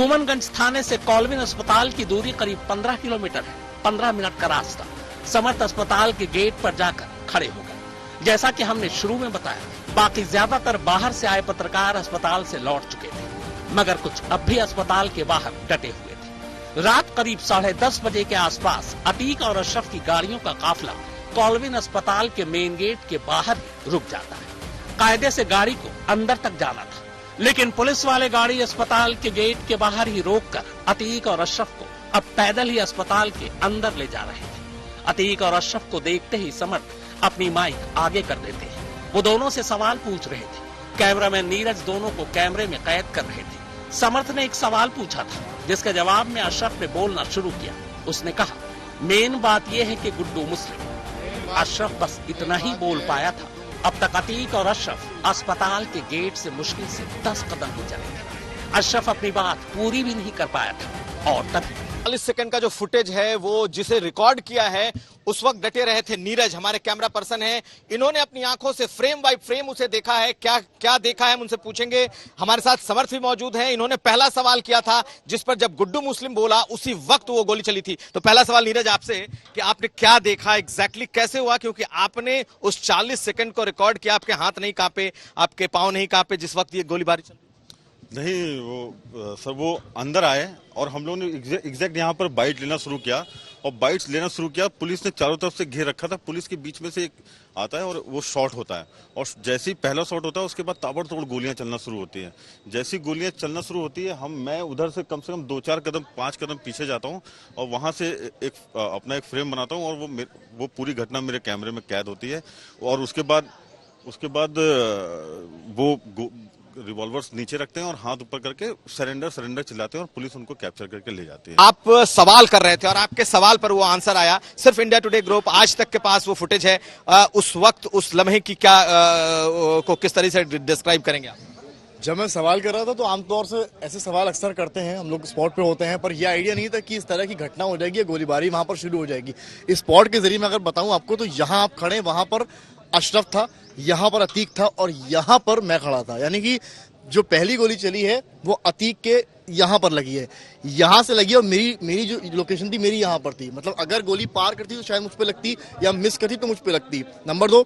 धूमनगंज थाने से कॉल्विन अस्पताल की दूरी करीब 15 किलोमीटर है। 15 मिनट का रास्ता। समर्थ अस्पताल के गेट पर जाकर खड़े हो गए। जैसा कि हमने शुरू में बताया, बाकी ज्यादातर बाहर से आए पत्रकार अस्पताल से लौट चुके थे, मगर कुछ अब भी अस्पताल के बाहर डटे हुए थे। रात करीब 10:30 बजे के आसपास अतीक और अशरफ की गाड़ियों का काफिला कॉल्विन अस्पताल के मेन गेट के बाहर ही रुक जाता है। कायदे से गाड़ी को अंदर तक जाना था, लेकिन पुलिस वाले गाड़ी अस्पताल के गेट के बाहर ही रोककर अतीक और अशरफ को अब पैदल ही अस्पताल के अंदर ले जा रहे थे। अतीक और अशरफ को देखते ही समर्थ अपनी माइक आगे कर देते हैं। वो दोनों से सवाल पूछ रहे थे। कैमरामैन नीरज दोनों को कैमरे में कैद कर रहे थे। समर्थ ने एक सवाल पूछा था, जिसके जवाब में अशरफ ने बोलना शुरू किया। उसने कहा, मेन बात यह है कि गुड्डू मुस्लिम। अशरफ बस इतना ही बोल पाया था। अब तक अतीक और अशरफ अस्पताल के गेट से मुश्किल से 10 कदम ही चले थे। अशरफ अपनी बात पूरी भी नहीं कर पाया था और तभी 40 सेकंड का जो फुटेज है वो जिसे रिकॉर्ड किया है, उस वक्त डटे रहे थे नीरज, हमारे कैमरा पर्सन हैं। इन्होंने अपनी आंखों से फ्रेम बाय फ्रेम उसे देखा है। क्या क्या देखा है हम उनसे पूछेंगे। हमारे साथ समर्थ भी मौजूद हैं। इन्होंने पहला सवाल किया था, जिस पर जब गुड्डू मुस्लिम बोला उसी वक्त वो गोली चली थी। तो पहला सवाल नीरज आपसे कि आपने क्या देखा, एग्जैक्टली कैसे हुआ, क्योंकि आपने उस 40 सेकंड को रिकॉर्ड किया। आपके हाथ नहीं कांपे, आपके पांव नहीं कांपे जिस वक्त ये गोलीबारी चली? नहीं, वो सर वो अंदर आए और हम लोगों ने एग्जैक्ट यहाँ पर बाइट लेना शुरू किया और बाइट्स लेना शुरू किया। पुलिस ने चारों तरफ से घेर रखा था। पुलिस के बीच में से एक आता है और वो शॉट होता है, और जैसे ही पहला शॉट होता है उसके बाद ताबड़तोड़ गोलियां चलना शुरू होती हैं। जैसी गोलियां चलना शुरू होती है, मैं उधर से कम 2-4 कदम 5 कदम पीछे जाता हूँ और वहां से अपना एक फ्रेम बनाता हूँ और वो पूरी घटना मेरे कैमरे में कैद होती है। और उसके बाद वो रिवॉल्वर्स नीचे रखते हैं और हाथ ऊपर करके सरेंडर चिल्लाते हैं और पुलिस उनको कैप्चर करके ले जाती है। आप सवाल कर रहे थे और आपके सवाल पर वो आंसर आया। सिर्फ इंडिया टुडे ग्रुप आज तक के पास वो फुटेज है। उस वक्त उस लम्हे की क्या को किस तरह से डिस्क्राइब करेंगे आप? जब मैं सवाल कर रहा था तो आमतौर से ऐसे सवाल अक्सर करते हैं, हम लोग स्पॉट पे होते हैं, पर यह आइडिया नहीं था कि इस तरह की घटना हो जाएगी, गोलीबारी वहां पर शुरू हो जाएगी। इस स्पॉट के जरिए मैं अगर बताऊं आपको तो यहाँ आप खड़े, वहां पर अशरफ था, यहाँ पर अतीक था और यहाँ पर मैं खड़ा था। यानी कि जो पहली गोली चली है वो अतीक के यहाँ पर लगी है, यहाँ से लगी और मेरी जो लोकेशन थी मेरी यहाँ पर थी। मतलब अगर गोली पार करती तो शायद मुझ पे लगती या मिस करती तो मुझ पे लगती। नंबर 2,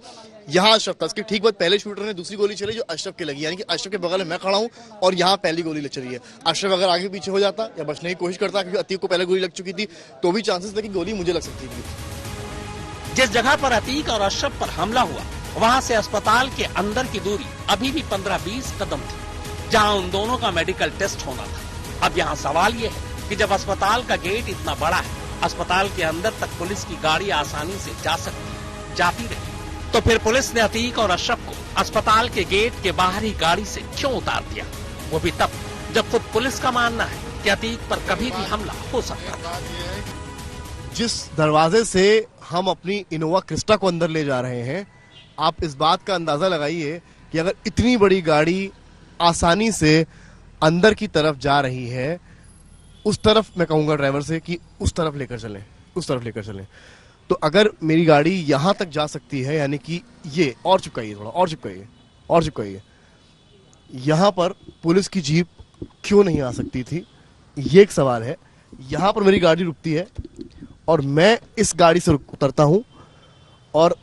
यहाँ अशरफ था। इसके ठीक बाद पहले शूटर ने दूसरी गोली चली जो अशरफ के लगी, यानी कि अशरफ के बगल में मैं खड़ा हूँ और यहाँ पहली गोली चली है। अशरफ अगर आगे पीछे हो जाता या बचने की कोशिश करता, क्योंकि अतीक को पहले गोली लग चुकी थी, तो भी चांसेस थे कि गोली मुझे लग सकती थी। जिस जगह पर अतीक और अशरफ पर हमला हुआ, वहां से अस्पताल के अंदर की दूरी अभी भी 15-20 कदम थी, जहां उन दोनों का मेडिकल टेस्ट होना था। अब यहाँ सवाल ये है कि जब अस्पताल का गेट इतना बड़ा है, अस्पताल के अंदर तक पुलिस की गाड़ी आसानी से जा सकती, जाती रही, तो फिर पुलिस ने अतीक और अशरफ को अस्पताल के गेट के बाहर ही गाड़ी से क्यों उतार दिया? वो भी तब जब खुद पुलिस का मानना है कि अतीक पर कभी भी हमला हो सकता था। जिस दरवाजे से हम अपनी इनोवा क्रिस्टा को अंदर ले जा रहे हैं, आप इस बात का अंदाजा लगाइए कि अगर इतनी बड़ी गाड़ी आसानी से अंदर की तरफ जा रही है, उस तरफ मैं कहूंगा ड्राइवर से कि उस तरफ लेकर चलें, तो अगर मेरी गाड़ी यहां तक जा सकती है, यानी कि ये और चिपकाइए, थोड़ा और चिपकाइए, यहां पर पुलिस की जीप क्यों नहीं आ सकती थी, ये एक सवाल है। यहां पर मेरी गाड़ी रुकती है और मैं इस गाड़ी से उतरता हूं, और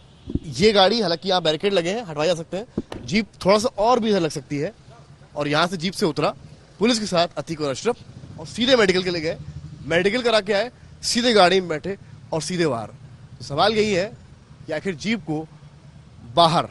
ये गाड़ी, हालांकि यहाँ बैरिकेड लगे हैं, हटवाए जा सकते हैं, जीप थोड़ा सा और भी इधर लग सकती है, और यहाँ से जीप से उतरा पुलिस के साथ अतीक और अशरफ और सीधे मेडिकल के लिए गए, मेडिकल करा के आए, सीधे गाड़ी में बैठे और सीधे बाहर। तो सवाल यही है कि आखिर जीप को बाहर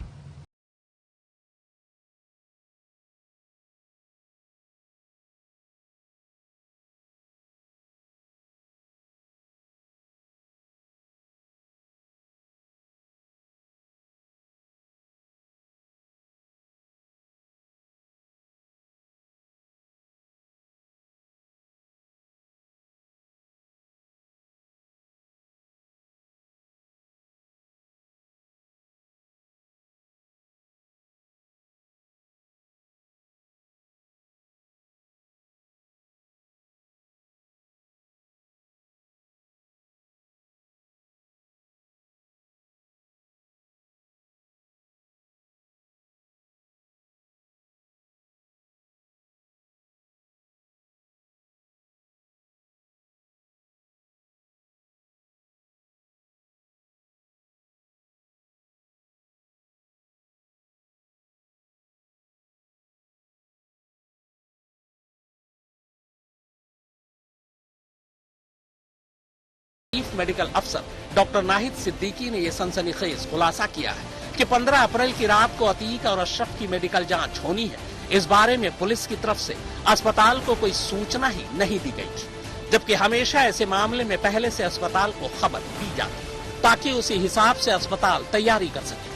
चीफ मेडिकल अफसर डॉक्टर नाहिद सिद्दीकी ने यह सनसनीखेज खुलासा किया है कि 15 अप्रैल की रात को अतीक और अशरफ की मेडिकल जांच होनी है। इस बारे में पुलिस की तरफ से अस्पताल को कोई सूचना ही नहीं दी गई थी, जबकि हमेशा ऐसे मामले में पहले से अस्पताल को खबर दी जाती ताकि उसी हिसाब से अस्पताल तैयारी कर सके।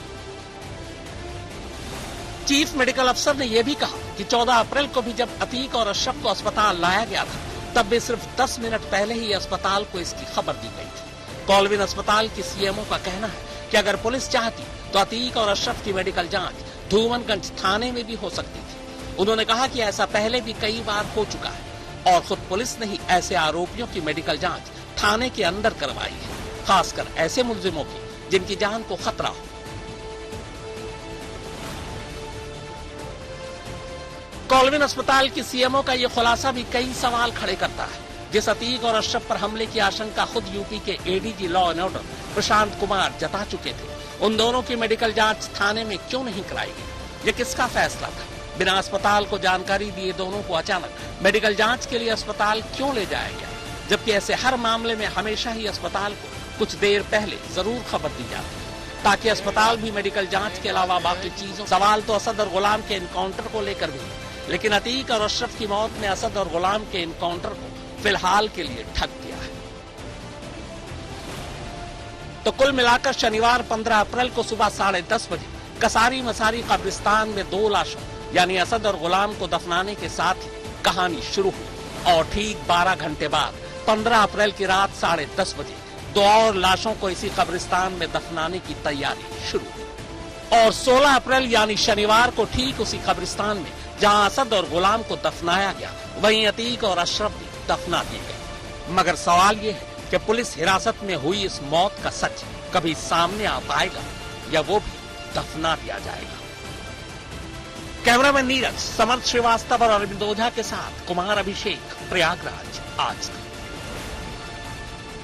चीफ मेडिकल अफसर ने यह भी कहा कि 14 अप्रैल को भी जब अतीक और अशरफ को अस्पताल लाया गया था, तब भी सिर्फ 10 मिनट पहले ही अस्पताल को इसकी खबर दी गई थी। कॉलविन अस्पताल की सीएमओ का कहना है कि अगर पुलिस चाहती तो अतीक और अशरफ की मेडिकल जांच धूमनगंज थाने में भी हो सकती थी। उन्होंने कहा कि ऐसा पहले भी कई बार हो चुका है और खुद पुलिस ने ही ऐसे आरोपियों की मेडिकल जांच थाने के अंदर करवाई है, खासकर ऐसे मुलजिमों की जिनकी जान को खतरा हो। कॉलविन अस्पताल की सीएमओ का यह खुलासा भी कई सवाल खड़े करता है। जिस अतीक और अशरफ पर हमले की आशंका खुद यूपी के ADG law and order Prashant Kumar जता चुके थे, उन दोनों की मेडिकल जांच थाने में क्यों नहीं कराई गई? ये किसका फैसला था? बिना अस्पताल को जानकारी दिए दोनों को अचानक मेडिकल जांच के लिए अस्पताल क्यों ले जाया गया? जबकि ऐसे हर मामले में हमेशा ही अस्पताल को कुछ देर पहले जरूर खबर दी जाती ताकि अस्पताल भी मेडिकल जांच के अलावा बाकी चीजों। सवाल तो असद और गुलाम के एनकाउंटर को लेकर भी, लेकिन अतीक और अशरफ की मौत ने असद और गुलाम के एनकाउंटर को फिलहाल के लिए ठप दिया है। तो कुल मिलाकर शनिवार 15 अप्रैल को सुबह 10:30 बजे कसारी मसारी कब्रिस्तान में 2 लाशों यानी असद और गुलाम को दफनाने के साथ ही कहानी शुरू हुई और ठीक 12 घंटे बाद 15 अप्रैल की रात 10:30 बजे 2 और लाशों को इसी कब्रिस्तान में दफनाने की तैयारी शुरू हुई और 16 अप्रैल यानी शनिवार को ठीक उसी कब्रिस्तान में जहां असद और गुलाम को दफनाया गया, वहीं अतीक और अशरफ भी दफना दिए गए। मगर सवाल यह है कि पुलिस हिरासत में हुई इस मौत का सच कभी सामने आ पाएगा या वो भी दफना दिया जाएगा? कैमरामैन नीरज, समर्थ श्रीवास्तव और अरविंद ओझा के साथ कुमार अभिषेक, प्रयागराज आज तक।